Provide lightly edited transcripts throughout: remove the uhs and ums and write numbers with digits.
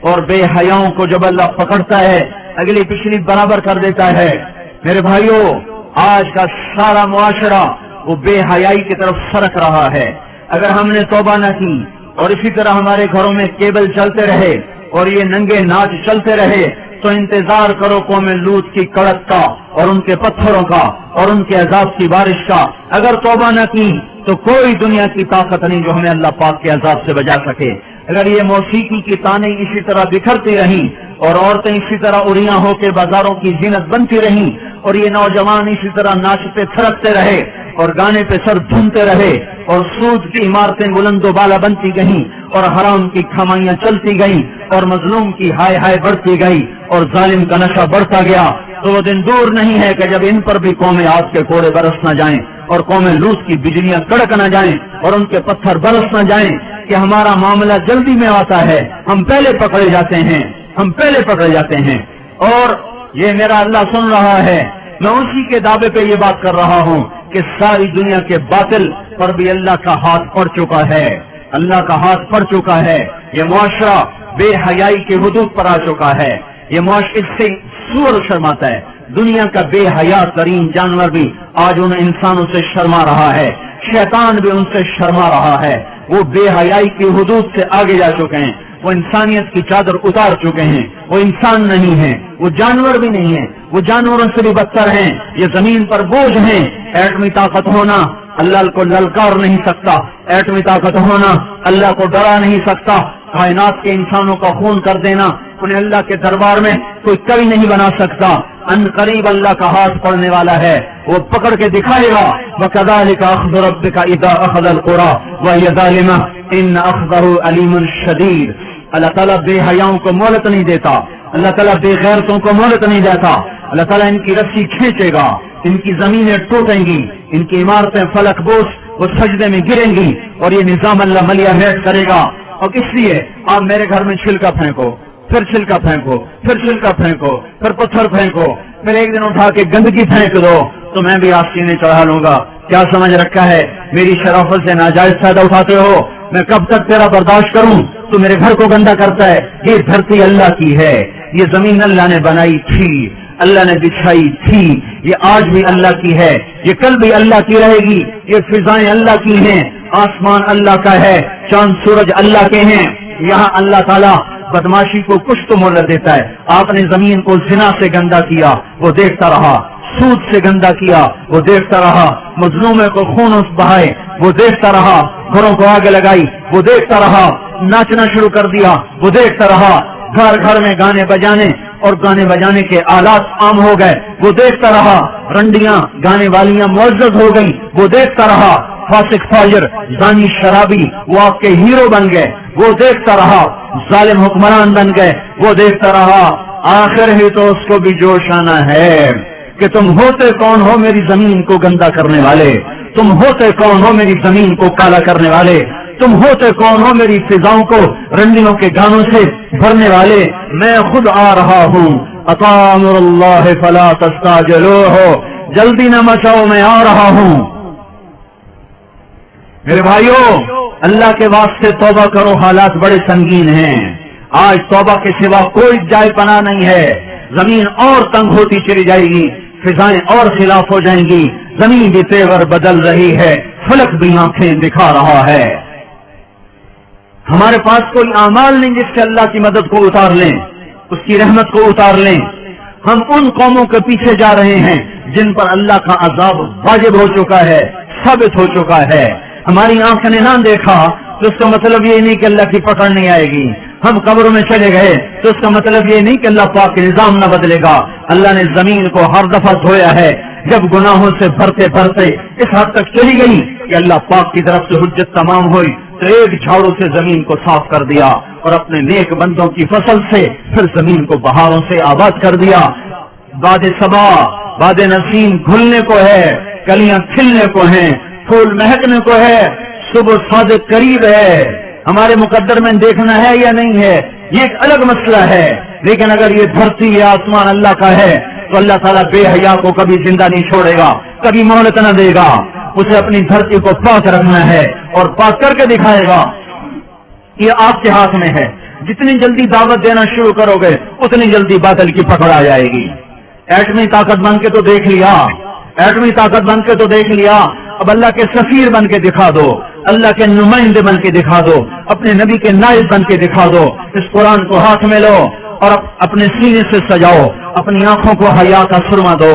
اور بے حیاؤں کو جب اللہ پکڑتا ہے اگلی پچھلی برابر کر دیتا ہے۔ میرے بھائیوں، آج کا سارا معاشرہ وہ بے حیائی کی طرف سرک رہا ہے۔ اگر ہم نے توبہ نہ کی اور اسی طرح ہمارے گھروں میں کیبل چلتے رہے اور یہ ننگے ناچ چلتے رہے تو انتظار کرو قوم لوط کی کڑک کا اور ان کے پتھروں کا اور ان کے عذاب کی بارش کا۔ اگر توبہ نہ کی تو کوئی دنیا کی طاقت نہیں جو ہمیں اللہ پاک کے عذاب سے بچا سکے۔ اگر یہ موسیقی کی تانیں اسی طرح بکھرتی رہیں اور عورتیں اسی طرح اریاں ہو کے بازاروں کی زینت بنتی رہیں اور یہ نوجوان اسی طرح ناچتے تھرکتے رہے اور گانے پہ سر دھنتے رہے اور سود کی عمارتیں بلند و بالا بنتی گئیں اور حرام کی کھمائیاں چلتی گئیں اور مظلوم کی ہائے ہائے بڑھتی گئی اور ظالم کا نشہ بڑھتا گیا، تو وہ دن دور نہیں ہے کہ جب ان پر بھی قوم عاد کے کوڑے برس نہ جائیں اور قوم لوط کی بجلیاں کڑک نہ جائیں اور ان کے پتھر برس نہ جائیں کہ ہمارا معاملہ جلدی میں آتا ہے، ہم پہلے پکڑے جاتے ہیں۔ اور یہ میرا اللہ سن رہا ہے، میں اسی کے دعوے پہ یہ بات کر رہا ہوں کہ ساری دنیا کے باطل پر بھی اللہ کا ہاتھ پڑ چکا ہے، یہ معاشرہ بے حیائی کے حدود پر آ چکا ہے، یہ معاشرہ اس سے سور شرماتا ہے۔ دنیا کا بے حیا ترین جانور بھی آج ان انسانوں سے شرما رہا ہے، شیطان بھی ان سے شرما رہا ہے۔ وہ بے حیائی کی حدود سے آگے جا چکے ہیں، وہ انسانیت کی چادر اتار چکے ہیں، وہ انسان نہیں ہیں، وہ جانور بھی نہیں ہیں، وہ جانوروں سے بھی بدتر ہیں، یہ زمین پر بوجھ ہیں۔ ایٹمی طاقت ہونا اللہ کو للکار نہیں سکتا، ایٹمی طاقت ہونا اللہ کو ڈرا نہیں سکتا، کائنات کے انسانوں کا خون کر دینا انہیں اللہ کے دربار میں کوئی کبھی نہیں بنا سکتا۔ ان قریب اللہ کا ہاتھ پڑنے والا ہے، وہ پکڑ کے دکھائے گا۔ وَكَذَلِكَ أَخْذُ رَبِّكَ إِذَا أَخَذَ الْقُرَىٰ وَهِيَ ظَالِمَةٌ إِنَّ أَخْذَهُ أَلِيمٌ شَدِيدٌ۔ اللہ تعالیٰ بے حیاؤں کو مہلت نہیں دیتا، اللہ تعالیٰ بے غیرتوں کو مہلت نہیں دیتا، اللہ تعالیٰ ان کی رسی کھینچے گا، ان کی زمینیں ٹوٹیں گی، ان کی عمارتیں فلک بوس وہ سجدے میں گریں گی اور یہ نظام اللہ ملیہ ہیٹ کرے گا۔ اور اس لیے آپ میرے گھر میں چھلکا پھینکو، پھر چھلکا پھینکو، پھر چھلکا پھینکو، پھر پتھر پھینکو، پھر ایک دن اٹھا کے گندگی پھینک دو تو میں بھی آستینے چڑھا لوں گا۔ کیا سمجھ رکھا ہے؟ میری شرافت سے ناجائز فائدہ اٹھاتے ہو، میں کب تک تیرا برداشت کروں؟ تو میرے گھر کو گندا کرتا ہے۔ یہ دھرتی اللہ کی ہے، یہ زمین اللہ نے بنائی تھی، اللہ نے بچھائی تھی، یہ آج بھی اللہ کی ہے، یہ کل بھی اللہ کی رہے گی، یہ فضائیں اللہ کی ہیں، آسمان اللہ کا ہے، چاند سورج اللہ کے ہیں۔ یہاں اللہ تعالیٰ بدماشی کو کچھ تو مہلت دیتا ہے۔ آپ نے زمین کو زنا سے گندا کیا، وہ دیکھتا رہا، سود سے گندا کیا، وہ دیکھتا رہا، مظلومے کو خون بہائے، وہ دیکھتا رہا، گھروں کو آگے لگائی، وہ دیکھتا رہا، ناچنا شروع کر دیا، وہ دیکھتا رہا، گھر گھر میں گانے بجانے اور گانے بجانے کے آلات عام ہو گئے، وہ دیکھتا رہا، رنڈیاں گانے والیاں معزز ہو گئیں، وہ دیکھتا رہا، فاسق فاجر زانی شرابی وہ آپ کے ہیرو بن گئے، وہ دیکھتا رہا، ظالم حکمران بن گئے، وہ دیکھتا رہا۔ آخر ہی تو اس کو بھی جوش آنا ہے کہ تم ہوتے کون ہو میری زمین کو گندا کرنے والے، تم ہوتے کون ہو میری زمین کو کالا کرنے والے، تم ہوتے کون ہو میری فضاؤں کو رنڈیوں کے گانوں سے بھرنے والے۔ میں خود آ رہا ہوں، اطاع امر اللہ فلا تستعجلوہ، جلدی نہ مچاؤ، میں آ رہا ہوں۔ میرے بھائیوں، اللہ کے واسطے توبہ کرو، حالات بڑے سنگین ہیں۔ آج توبہ کے سوا کوئی جائے پناہ نہیں ہے، زمین اور تنگ ہوتی چلی جائے گی، فضائیں اور خلاف ہو جائیں گی، زمین بھی تیور بدل رہی ہے، فلک بھی آنکھیں دکھا رہا ہے۔ ہمارے پاس کوئی اعمال نہیں جس سے اللہ کی مدد کو اتار لیں، اس کی رحمت کو اتار لیں۔ ہم ان قوموں کے پیچھے جا رہے ہیں جن پر اللہ کا عذاب واجب ہو چکا ہے، ثابت ہو چکا ہے۔ ہماری آنکھ نے نہ دیکھا تو اس کا مطلب یہ نہیں کہ اللہ کی پکڑ نہیں آئے گی۔ ہم قبروں میں چلے گئے تو اس کا مطلب یہ نہیں کہ اللہ پاک کے نظام نہ بدلے گا۔ اللہ نے زمین کو ہر دفعہ دھویا ہے، جب گناہوں سے بھرتے بھرتے اس حد تک چلی گئی کہ اللہ پاک کی طرف سے حجت تمام ہوئی تو ایک جھاڑو سے زمین کو صاف کر دیا اور اپنے نیک بندوں کی فصل سے پھر زمین کو بہاروں سے آباد کر دیا۔ باد صبا باد نسیم کھلنے کو ہے، کلیاں کھلنے کو ہیں، پھول مہکنے کو ہے، صبح صادق قریب ہے۔ ہمارے مقدر میں دیکھنا ہے یا نہیں ہے یہ ایک الگ مسئلہ ہے، لیکن اگر یہ دھرتی یا آسمان اللہ کا ہے تو اللہ تعالیٰ بے حیا کو کبھی زندہ نہیں چھوڑے گا، کبھی مہلت نہ دے گا۔ اسے اپنی دھرتی کو پاک رکھنا ہے اور پاک کر کے دکھائے گا۔ یہ آپ کے ہاتھ میں ہے، جتنی جلدی دعوت دینا شروع کرو گے اتنی جلدی باطل کی پکڑ آ جائے گی. ایٹمی طاقت بن کے تو دیکھ لیا, ایٹمی طاقت بن کے تو دیکھ لیا, اب اللہ کے سفیر بن کے دکھا دو, اللہ کے نمائندے بن کے دکھا دو, اپنے نبی کے نائب بن کے دکھا دو. اس قرآن کو ہاتھ میں لو اور اپنے سینے سے سجاؤ, اپنی آنکھوں کو حیا کا سرما دو,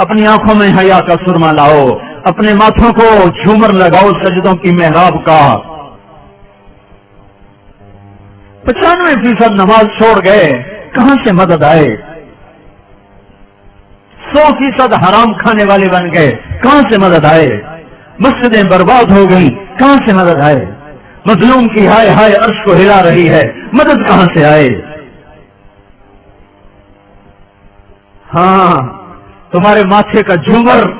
اپنی آنکھوں میں حیا کا سرما لاؤ, اپنے ماتھوں کو جھومر لگاؤ سجدوں کی محراب کا. 95% نماز چھوڑ گئے, کہاں سے مدد آئے؟ 100% حرام کھانے والے بن گئے, کہاں سے مدد آئے؟ مسجدیں برباد ہو گئی, کہاں سے مدد آئے؟ مظلوم کی ہائے ہائے عرش کو ہلا رہی ہے, مدد کہاں سے آئے؟ ہاں, تمہارے ماتھے کا جھومر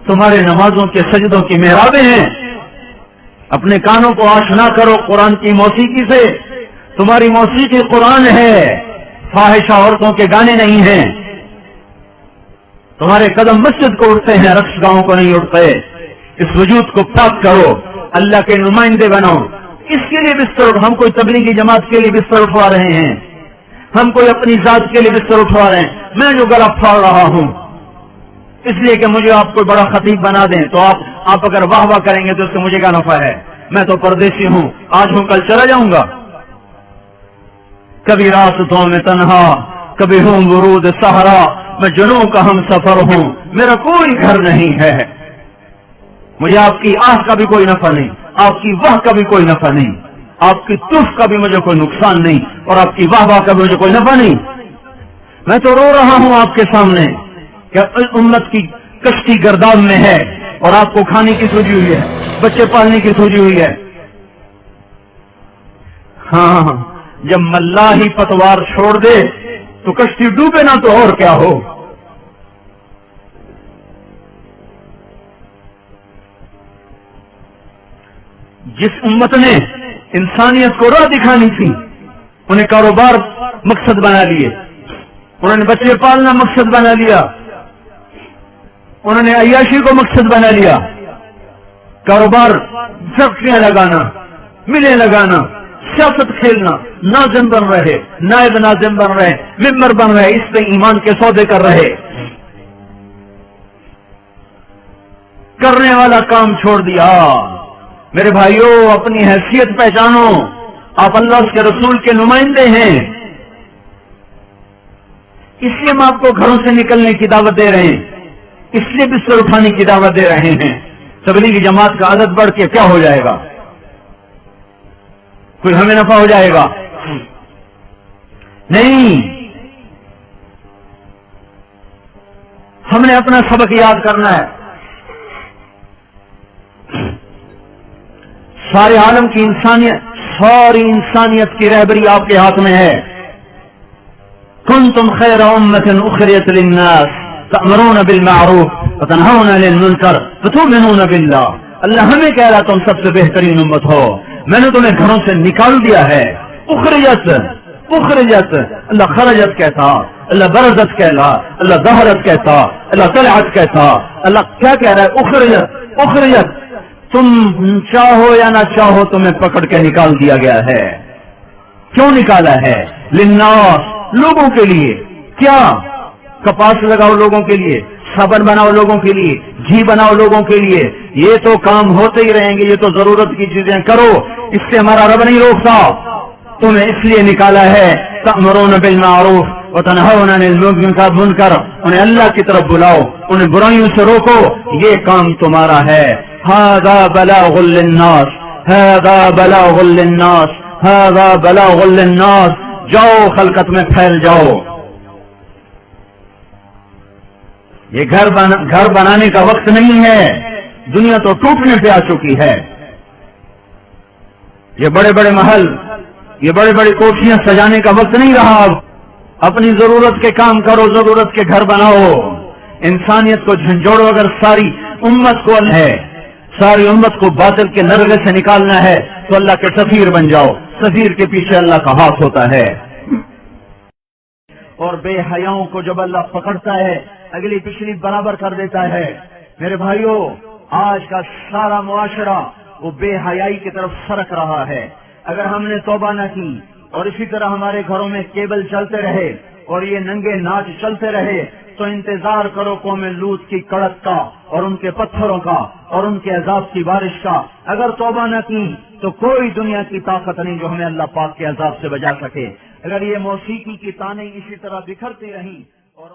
تمہارے نمازوں کے سجدوں کی محرابیں ہیں. اپنے کانوں کو آشنا کرو قرآن کی موسیقی سے. تمہاری موسیقی قرآن ہے, فاحشہ عورتوں کے گانے نہیں ہیں. تمہارے قدم مسجد کو اٹھتے ہیں, رقص گاؤں کو نہیں اٹھتے. اس وجود کو پاک کرو, اللہ کے نمائندے بنو. اس کے لیے بستر, ہم کوئی تبلیغی جماعت کے لیے بستر اٹھوا رہے ہیں, ہم کوئی اپنی ذات کے لیے بستر اٹھوا رہے ہیں. میں جو گلا پھاڑ رہا ہوں اس لیے کہ مجھے آپ کو بڑا خطیب بنا دیں, تو آپ اگر واہ واہ کریں گے تو اس سے مجھے کیا نفع ہے؟ میں تو پردیسی ہوں, آج ہوں کل چلا جاؤں گا. کبھی راستوں میں تنہا, کبھی ہوں ورود صحرا, میں جنوں کا ہم سفر ہوں, میرا کوئی گھر نہیں ہے. مجھے آپ کی آہ کا بھی کوئی نفع نہیں, آپ کی واہ کا بھی کوئی نفع نہیں, آپ کی تف کا بھی مجھے کوئی نقصان نہیں, اور آپ کی واہ واہ کا بھی مجھے کوئی نفع نہیں. میں تو رو رہا ہوں آپ کے سامنے کہ امت کی کشتی گرداب میں ہے اور آپ کو کھانے کی سوچی ہوئی ہے, بچے پالنے کی سوچی ہوئی ہے. ہاں, جب ملا ہی پتوار چھوڑ دے تو کشتی ڈوبے نہ تو اور کیا ہو. جس امت نے انسانیت کو راہ دکھانی تھی, انہیں کاروبار مقصد بنا لیے, انہوں نے بچے پالنا مقصد بنا لیا, انہوں نے عیاشی کو مقصد بنا لیا. کاروبار, فیکٹریاں لگانا, ملیں لگانا, سیاست کھیلنا, ناظم بن رہے, نائب ناظم بن رہے, ممبر بن رہے, اس پہ ایمان کے سودے کر رہے. کرنے والا کام چھوڑ دیا. میرے بھائیوں, اپنی حیثیت پہچانو, آپ اللہ اس کے رسول کے نمائندے ہیں. اس لیے ہم آپ کو گھروں سے نکلنے کی دعوت دے رہے ہیں, اس لیے بستر اٹھانے کی دعوت دے رہے ہیں. تبلیغی جماعت کا عدد بڑھ کے کیا ہو جائے گا؟ کوئی ہمیں نفع ہو جائے گا؟ نہیں. ہم نے اپنا سبق یاد کرنا ہے. سارے عالم کی انسانیت, ساری انسانیت کی رہبری آپ کے ہاتھ میں ہے. کنتم خیر امۃ اخرجت للناس تأمرون بالمعروف وتنہون عن المنکر وتؤمنون باللہ. اللہ ہمیں کہہ رہا تم سب سے بہترین امت ہو, میں نے تمہیں گھروں سے نکال دیا ہے. اخرجت, اخرجت, اللہ خرجت کہتا, اللہ برزت کہتا, اللہ ظہرت کہتا, اللہ طلعت کہتا. اللہ کیا کہہ رہا ہے؟ اخرجت, اخرجت. تم چاہو یا نہ چاہو تمہیں پکڑ کے نکال دیا گیا ہے. کیوں نکالا ہے؟ للناس, لوگوں کے لیے. کیا؟ کپاس لگاؤ لوگوں کے لیے, صابن بناؤ لوگوں کے لیے, گھی بناؤ لوگوں کے لیے. یہ تو کام ہوتے ہی رہیں گے, یہ تو ضرورت کی چیزیں کرو, اس سے ہمارا رب نہیں روکتا. تمہیں اس لیے نکالا ہے تأمرون بالمعروف وتنہون عن المنکر, انہیں اللہ کی طرف بلاؤ, انہیں برائیوں سے روکو. یہ کام تمہارا ہے. ھذا بلاغ للناس, ھذا بلاغ للناس, ھذا بلاغ للناس. جاؤ خلقت میں پھیل جاؤ. یہ گھر بنانے کا وقت نہیں ہے, دنیا تو ٹوٹنے پہ آ چکی ہے. یہ بڑے بڑے محل, یہ بڑے بڑے کوٹھیاں سجانے کا وقت نہیں رہا. اپنی ضرورت کے کام کرو, ضرورت کے گھر بناؤ. انسانیت کو جھنجھوڑو. اگر ساری امت کو ہے, ساری امت کو باطل کے نرغے سے نکالنا ہے تو اللہ کے سفیر بن جاؤ. سفیر کے پیچھے اللہ کا ہاتھ ہوتا ہے. اور بے حیاؤں کو جب اللہ پکڑتا ہے اگلی پچھلی برابر کر دیتا ہے. میرے بھائیوں, آج کا سارا معاشرہ وہ بے حیائی کی طرف سرک رہا ہے. اگر ہم نے توبہ نہ کی اور اسی طرح ہمارے گھروں میں کیبل چلتے رہے اور یہ ننگے ناچ چلتے رہے تو انتظار کرو قوم لوط کی کڑک کا اور ان کے پتھروں کا اور ان کے عذاب کی بارش کا. اگر توبہ نہ کی تو کوئی دنیا کی طاقت نہیں جو ہمیں اللہ پاک کے عذاب سے بچا سکے. اگر یہ موسیقی کی تانیں اسی طرح بکھرتی رہیں اور